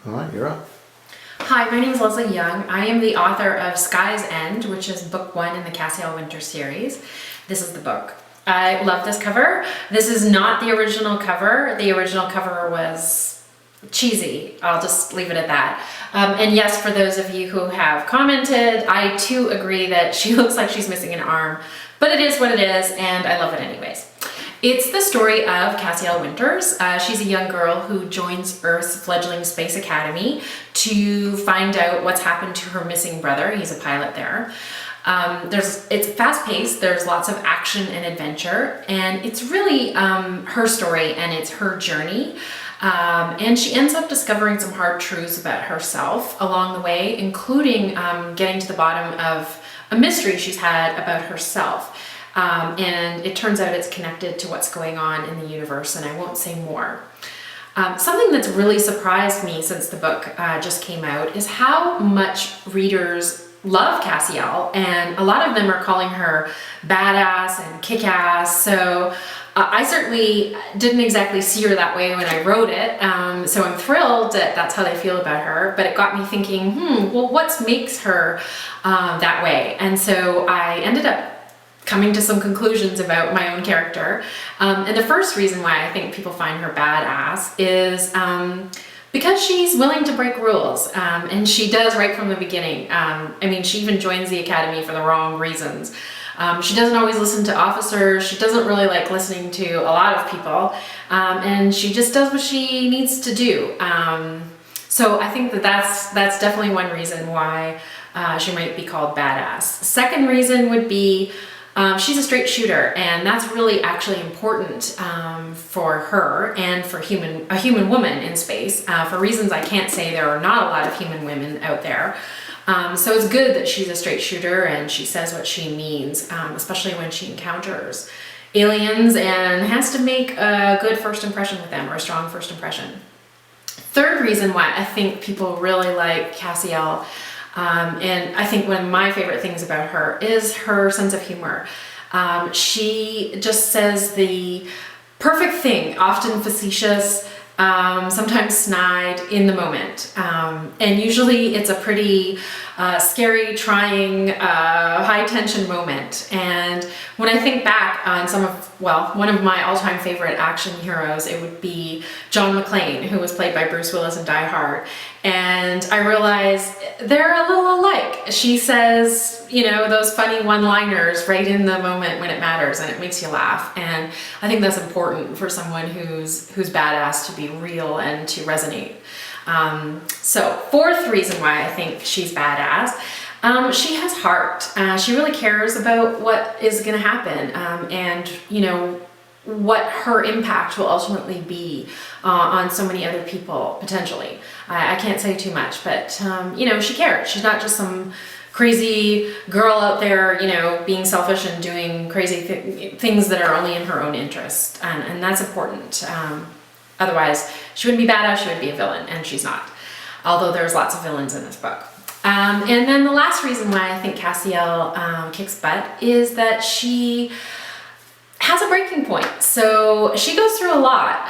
All right, you're up. Hi, my name is Leslie Young. I am the author of Sky's End, which is book 1 in the Cassiel Winter series. This is the book. I love this cover. This is not the original cover. The original cover was cheesy. I'll just leave it at that. And yes, for those of you who have commented, I too agree that she looks like she's missing an arm, but it is what it is, and I love it anyways. It's the story of Cassiel Winters. She's a young girl who joins Earth's fledgling space academy to find out what's happened to her missing brother. He's a pilot there. It's fast-paced, there's lots of action and adventure, and it's really her story and it's her journey. And she ends up discovering some hard truths about herself along the way, including getting to the bottom of a mystery she's had about herself. And it turns out it's connected to what's going on in the universe, and I won't say more. Something that's really surprised me since the book just came out is how much readers love Cassiel, and a lot of them are calling her badass and kick-ass. So I certainly didn't exactly see her that way when I wrote it, so I'm thrilled that that's how they feel about her, but it got me thinking, well, what makes her that way? And so I ended up coming to some conclusions about my own character. And the first reason why I think people find her badass is because she's willing to break rules, and she does right from the beginning. I mean, she even joins the academy for the wrong reasons. She doesn't always listen to officers. She doesn't really like listening to a lot of people, and she just does what she needs to do. So I think that's definitely one reason why she might be called badass. Second reason would be she's a straight shooter, and that's really actually important for her and for a human woman in space. For reasons I can't say, there are not a lot of human women out there. So it's good that she's a straight shooter and she says what she means, especially when she encounters aliens and has to make a good first impression with them, or a strong first impression. Third reason why I think people really like Cassiel, and I think one of my favorite things about her is her sense of humor. She just says the perfect thing, often facetious, sometimes snide in the moment. And usually it's a pretty scary, trying, high tension moment. And when I think back on one of my all-time favorite action heroes, it would be John McClane, who was played by Bruce Willis in Die Hard. And I realize they're a little alike. She says, those funny one-liners right in the moment when it matters, and it makes you laugh. And I think that's important for someone who's badass to be real and to resonate. So fourth reason why I think she's badass, she has heart. She really cares about what is going to happen, and what her impact will ultimately be on so many other people, potentially. I can't say too much, but she cares. She's not just some crazy girl out there, being selfish and doing crazy things that are only in her own interest, and that's important. Otherwise, she wouldn't be badass, she would be a villain, and she's not. Although there's lots of villains in this book. And then the last reason why I think Cassiel kicks butt is that she has a breaking point. So she goes through a lot.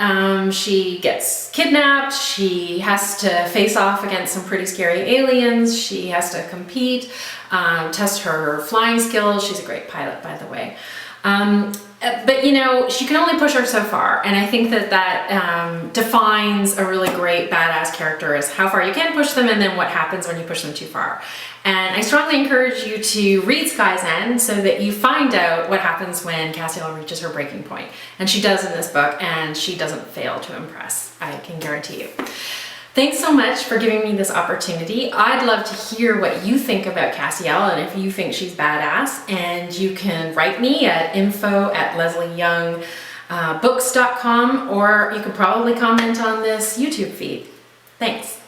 She gets kidnapped, she has to face off against some pretty scary aliens, she has to compete, test her flying skills. She's a great pilot, by the way. But she can only push her so far, and I think that defines a really great badass character, is how far you can push them and then what happens when you push them too far. And I strongly encourage you to read Sky's End so that you find out what happens when Cassiel reaches her breaking point. And she does in this book, and she doesn't fail to impress, I can guarantee you. Thanks so much for giving me this opportunity. I'd love to hear what you think about Cassiel and if you think she's badass. And you can write me at info@leslieyoungbooks.com, or you could probably comment on this YouTube feed. Thanks.